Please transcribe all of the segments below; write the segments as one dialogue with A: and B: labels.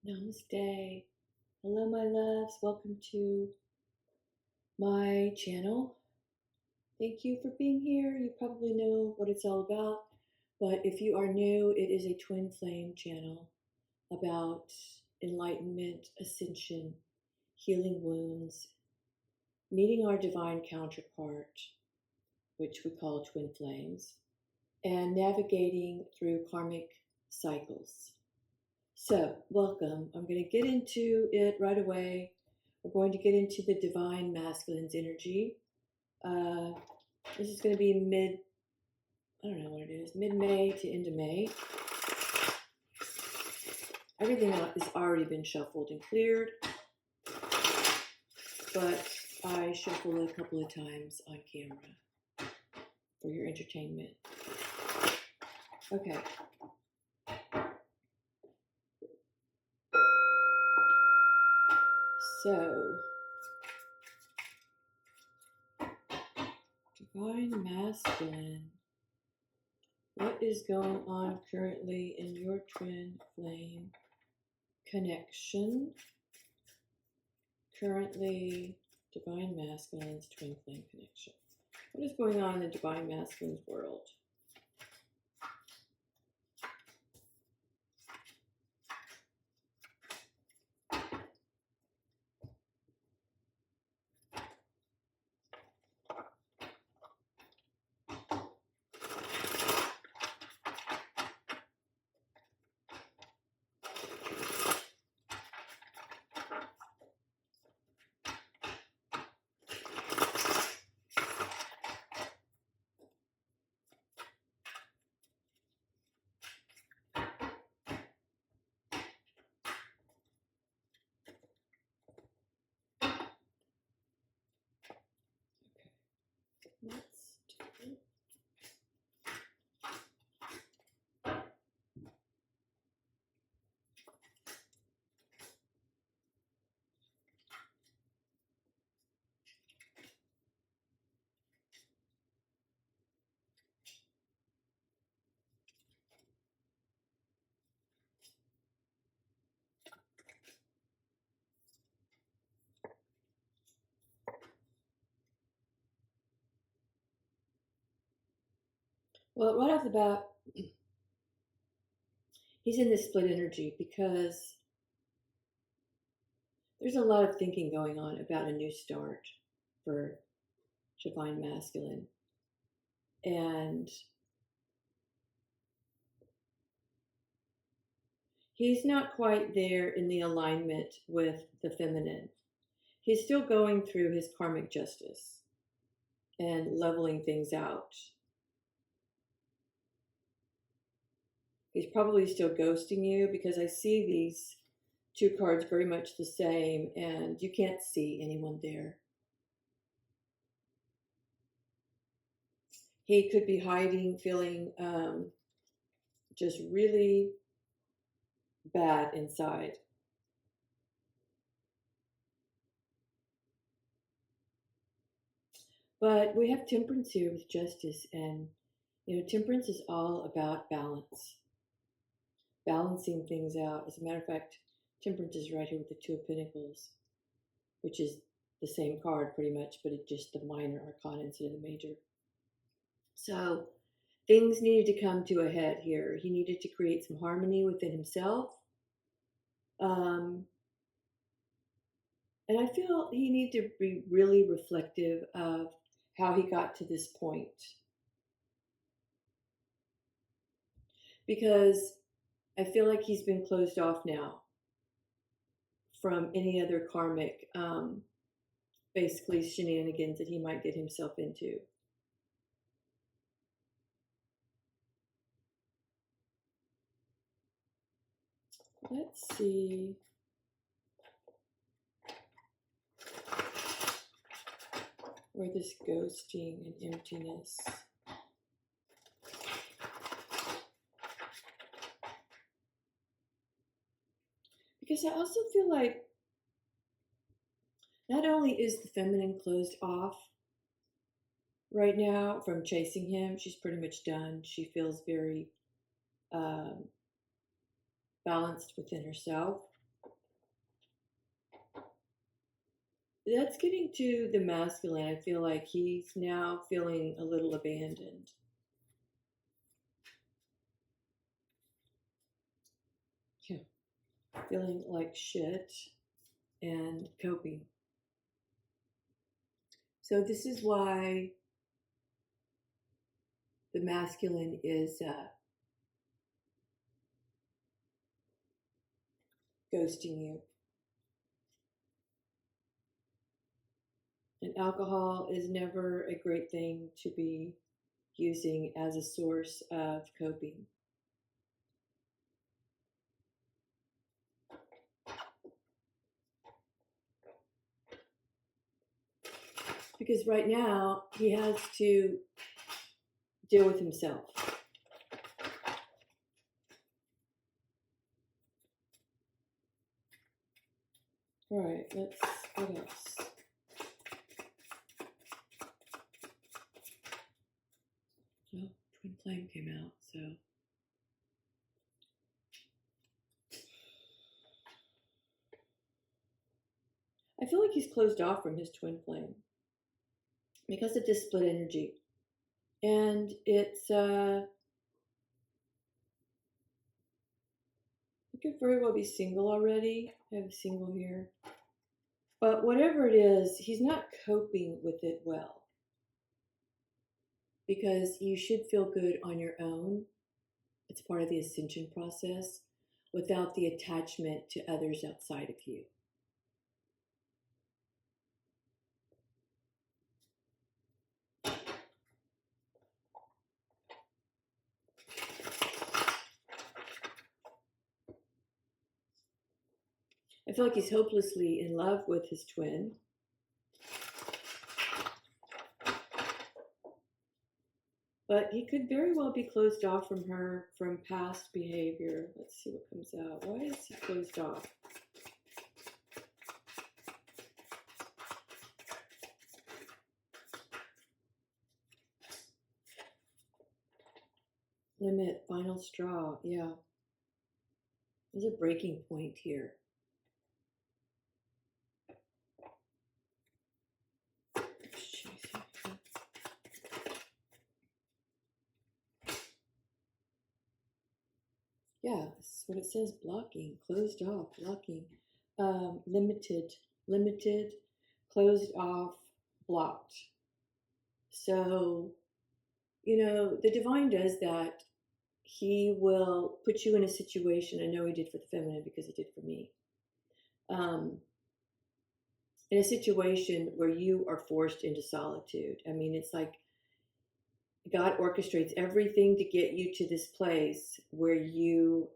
A: Namaste. Hello, my loves. Welcome to my channel. Thank you for being here. You probably know what it's all about, but if you are new, it is a twin flame channel about enlightenment, ascension, healing wounds, meeting our divine counterpart, which we call twin flames, and navigating through karmic cycles. So, welcome. I'm going to get into it right away. We're going to get into the divine masculine's energy. This is going to be I don't know what it is, mid-May to end of May. Everything has already been shuffled and cleared, but I shuffled it a couple of times on camera for your entertainment. Okay. So, divine masculine. What is going on currently in your twin flame connection? Currently, divine masculine's twin flame connection. What is going on in the divine masculine's world? Let's do it. Well, right off the bat, he's in this split energy because there's a lot of thinking going on about a new start for divine masculine. And he's not quite there in the alignment with the feminine. He's still going through his karmic justice and leveling things out. He's probably still ghosting you because I see these two cards very much the same and you can't see anyone there. He could be hiding, feeling just really bad inside. But we have temperance here with justice, and temperance is all about balance, balancing things out. As a matter of fact, temperance is right here with the Two of Pentacles, which is the same card pretty much, but it's just the minor arcana instead of the major. So things needed to come to a head here. He needed to create some harmony within himself. And I feel he needed to be really reflective of how he got to this point. Because I feel like he's been closed off now from any other karmic, basically shenanigans that he might get himself into. Let's see. Where this ghosting and emptiness. Because I also feel like not only is the feminine closed off right now from chasing him, she's pretty much done. She feels very balanced within herself. That's getting to the masculine. I feel like he's now feeling a little abandoned. Yeah. Feeling like shit and coping. So this is why the masculine is ghosting you. And alcohol is never a great thing to be using as a source of coping. Because right now he has to deal with himself. All right, what else? Oh, twin flame came out, so. I feel like he's closed off from his twin flame because of this split energy. And it's, he could very well be single already. I have a single here. But whatever it is, he's not coping with it well. Because you should feel good on your own. It's part of the ascension process without the attachment to others outside of you. I feel like he's hopelessly in love with his twin. But he could very well be closed off from her from past behavior. Let's see what comes out. Why is he closed off? Limit, final straw. Yeah. There's a breaking point here. Yeah, this is what it says. Blocking, closed off, blocking, limited, closed off, blocked. So, the divine does that. He will put you in a situation. I know he did for the feminine because he did for me. In a situation where you are forced into solitude. I mean, it's like God orchestrates everything to get you to this place where you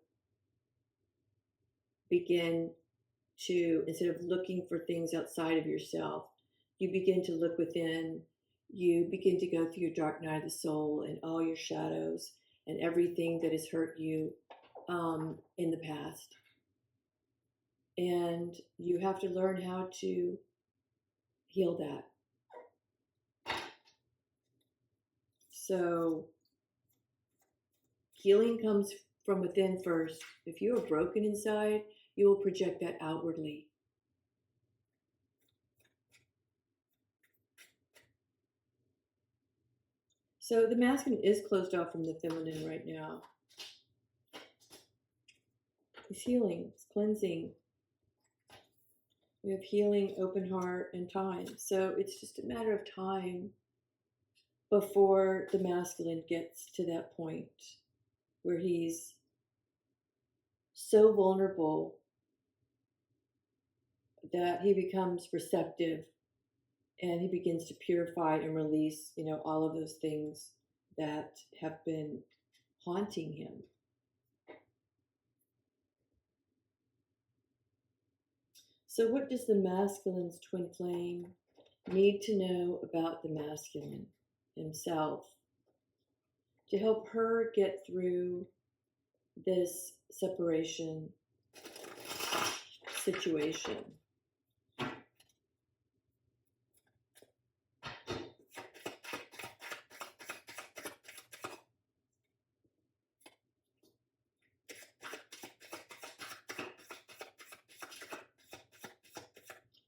A: begin to, instead of looking for things outside of yourself, you begin to look within. You begin to go through your dark night of the soul and all your shadows and everything that has hurt you in the past. And you have to learn how to heal that. So healing comes from within first. If you are broken inside, you will project that outwardly. So the masculine is closed off from the feminine right now. It's healing, it's cleansing. We have healing, open heart, and time. So it's just a matter of time before the masculine gets to that point where he's so vulnerable that he becomes receptive and he begins to purify and release, all of those things that have been haunting him. So what does the masculine's twin flame need to know about the masculine himself to help her get through this separation situation?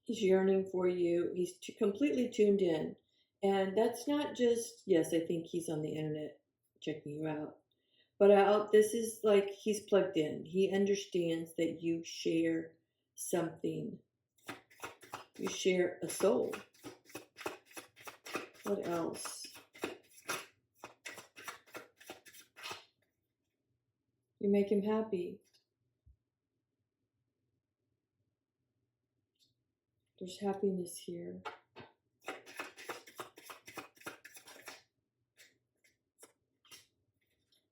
A: He's yearning for you. He's completely tuned in. And that's not just, yes, I think he's on the internet checking you out. But this is like he's plugged in. He understands that you share something. You share a soul. What else? You make him happy. There's happiness here.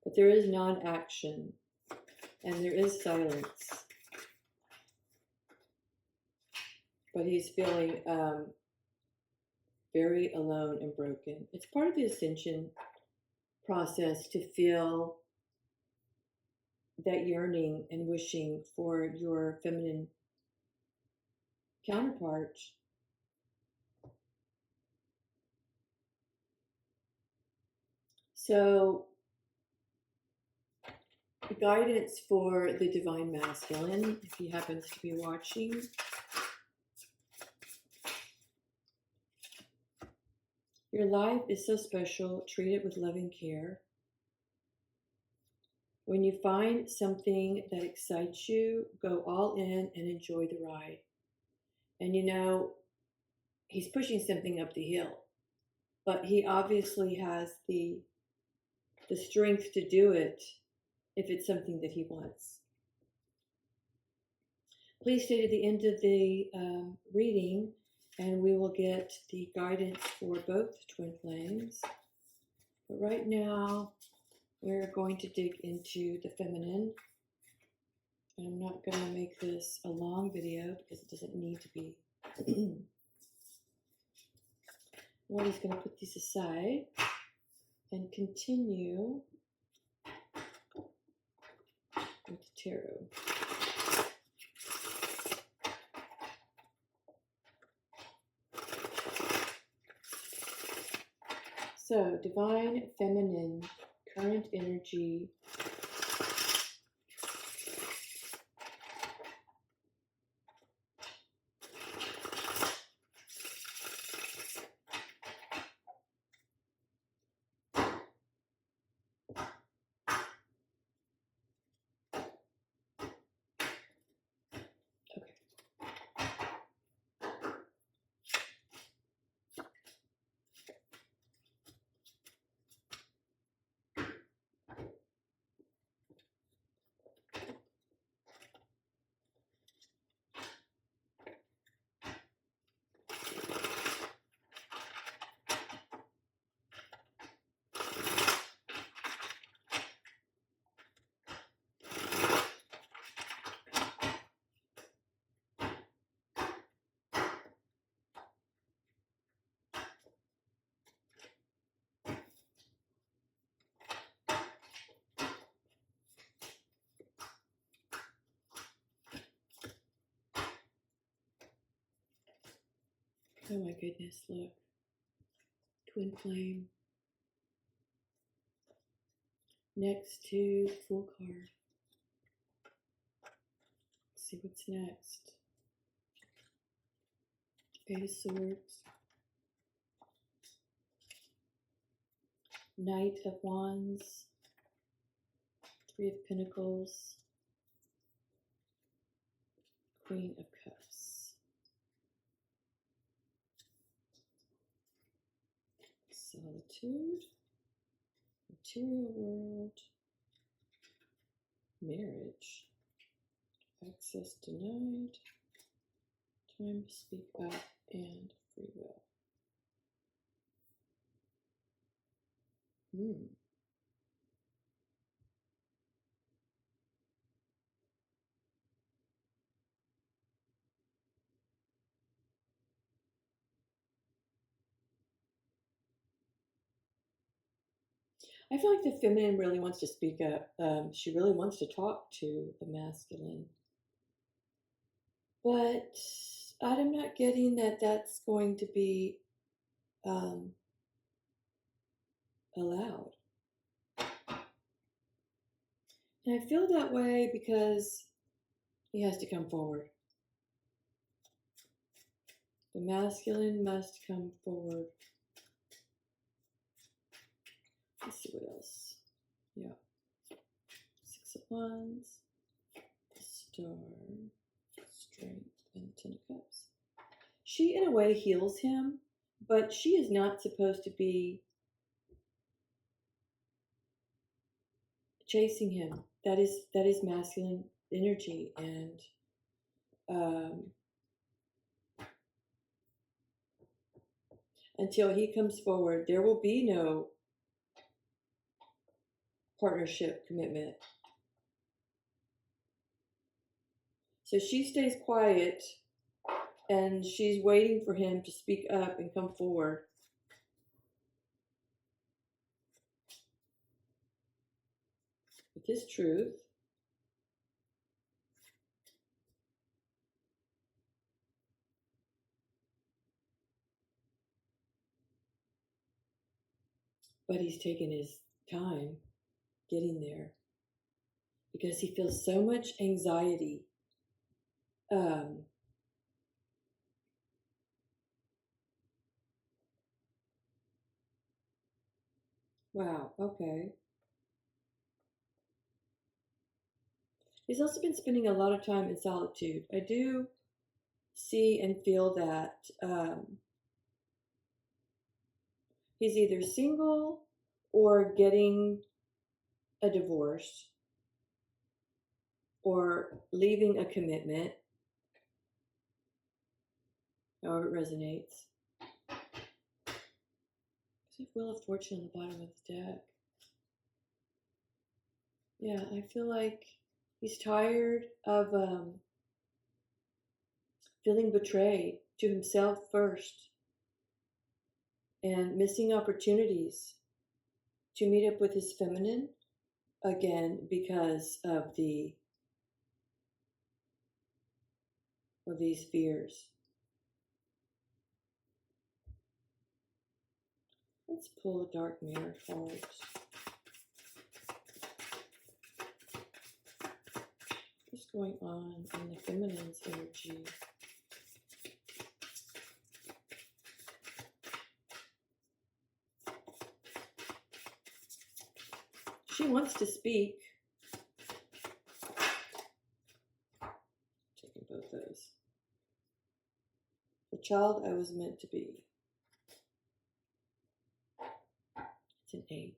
A: But there is non-action, and there is silence. But he's feeling very alone and broken. It's part of the ascension process to feel that yearning and wishing for your feminine counterpart. So, the guidance for the divine masculine, if he happens to be watching, your life is so special. Treat it with loving care. When you find something that excites you, go all in and enjoy the ride. And you know, he's pushing something up the hill, but he obviously has the strength to do it if it's something that he wants. Please stay to the end of the reading, and we will get the guidance for both twin flames. But right now, we're going to dig into the feminine. And I'm not going to make this a long video because it doesn't need to be. We're just going to put these aside and continue with the tarot. So, divine feminine, current energy. Oh my goodness, look. Twin flame. Next to the Fool card. Let's see what's next. Eight of Swords. Knight of Wands. Three of Pentacles. Queen of Cups. Solitude. Material world. Marriage. Access denied. Time to speak up and free will. I feel like the feminine really wants to speak up. She really wants to talk to the masculine. But I'm not getting that that's going to be allowed. And I feel that way because he has to come forward. The masculine must come forward. Let's see what else. Yeah. 6 of Wands, the Star, Strength, and 10 of Cups. She, in a way, heals him, but she is not supposed to be chasing him. That is masculine energy, and until he comes forward, there will be no partnership commitment. So she stays quiet, and she's waiting for him to speak up and come forward. With his truth. But he's taken his time getting there because he feels so much anxiety. Wow, okay. He's also been spending a lot of time in solitude. I do see and feel that he's either single or getting a divorce or leaving a commitment, however it resonates. I have Wheel of Fortune on the bottom of the deck. Yeah, I feel like he's tired of feeling betrayed to himself first and missing opportunities to meet up with his feminine again because of these fears. Let's pull a dark mirror card. What's going on in the feminine's energy? She wants to speak. Taking both those. The child I was meant to be. It's an 8.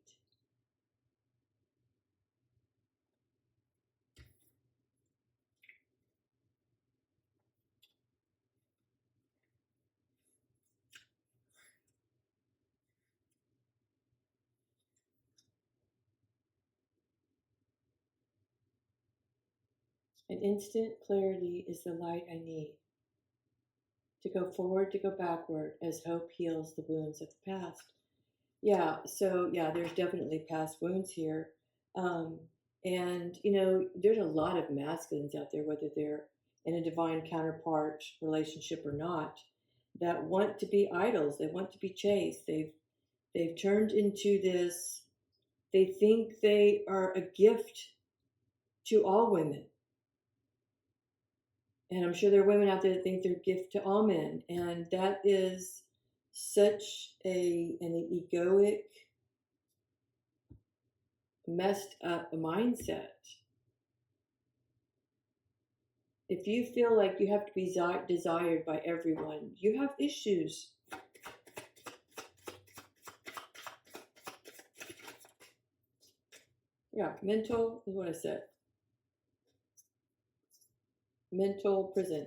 A: An instant clarity is the light I need. To go forward, to go backward, as hope heals the wounds of the past. Yeah, so yeah, there's definitely past wounds here. And, you know, there's a lot of masculines out there, whether they're in a divine counterpart relationship or not, that want to be idols. They want to be chased. They've turned into this, they think they are a gift to all women. And I'm sure there are women out there that think they're a gift to all men. And that is such an egoic, messed up mindset. If you feel like you have to be desired by everyone, you have issues. Yeah, mental is what I said. Mental prison.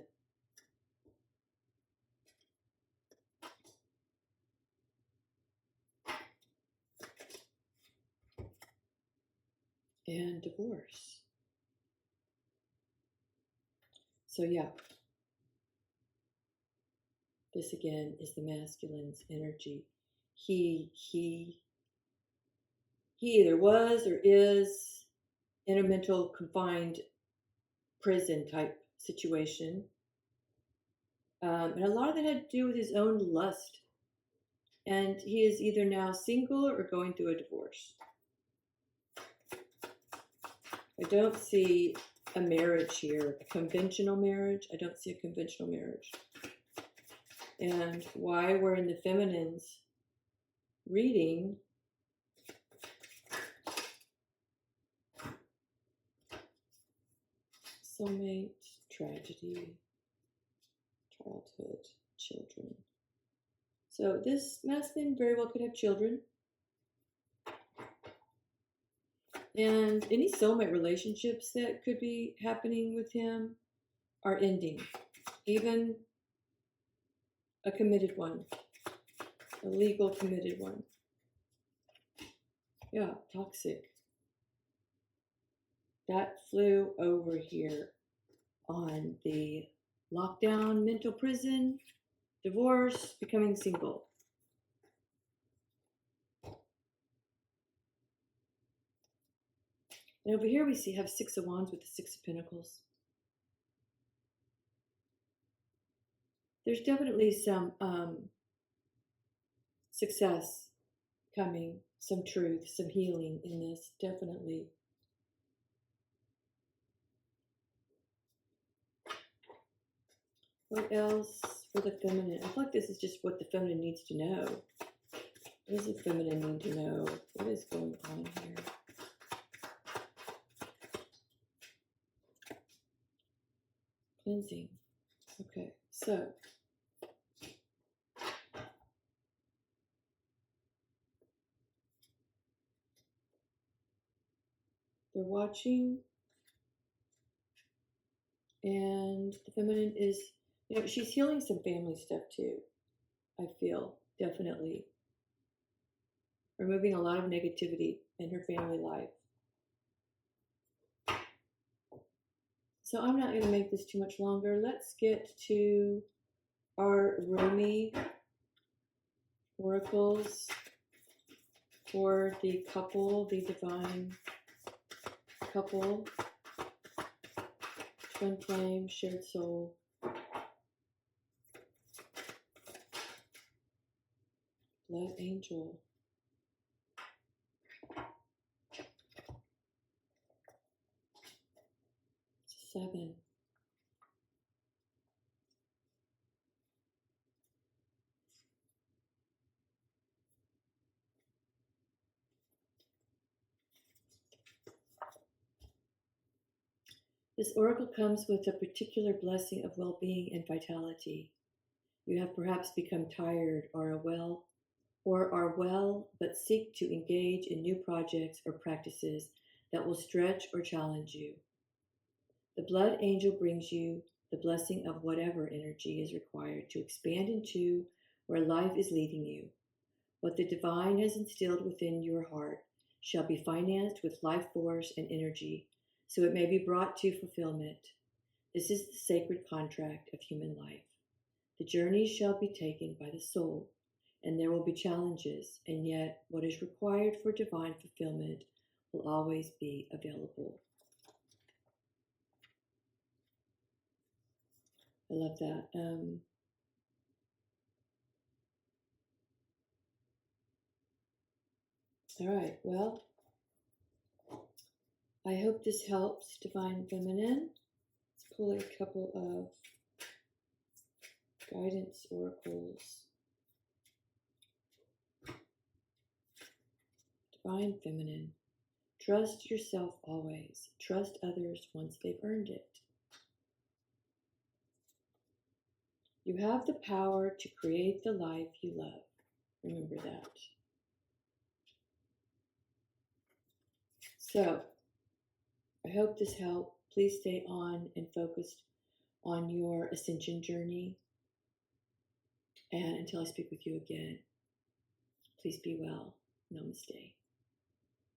A: And divorce. So yeah, this again is the masculine's energy. He either was or is in a mental confined prison type situation. And a lot of that had to do with his own lust. And he is either now single or going through a divorce. I don't see a marriage here, a conventional marriage. I don't see a conventional marriage. And why we're in the feminines reading soulmate, tragedy, childhood, children. So this masculine very well could have children. And any soulmate relationships that could be happening with him are ending. Even a committed one, a legal committed one. Yeah, toxic. That flew over here on the lockdown, mental prison, divorce, becoming single. And over here we have Six of Wands with the Six of Pentacles. There's definitely some success coming, some truth, some healing in this, definitely. What else for the feminine? I feel like this is just what the feminine needs to know. What does the feminine need to know? What is going on here? Cleansing. Okay, so they're watching, and the feminine is, she's healing some family stuff too. I feel, definitely. Removing a lot of negativity in her family life. So I'm not going to make this too much longer. Let's get to our Rumi oracles for the couple, the divine couple, twin flame, shared soul. Blood angel. Seven. This oracle comes with a particular blessing of well-being and vitality. You have perhaps become tired or are well, but seek to engage in new projects or practices that will stretch or challenge you. The blood angel brings you the blessing of whatever energy is required to expand into where life is leading you. What the divine has instilled within your heart shall be financed with life force and energy, so it may be brought to fulfillment. This is the sacred contract of human life. The journey shall be taken by the soul, and there will be challenges, and yet what is required for divine fulfillment will always be available. I love that. All right, well, I hope this helps, Divine Feminine. Let's pull a couple of guidance oracles. Divine Feminine. Trust yourself always. Trust others once they've earned it. You have the power to create the life you love. Remember that. So, I hope this helped. Please stay on and focused on your ascension journey. And until I speak with you again, please be well. Namaste.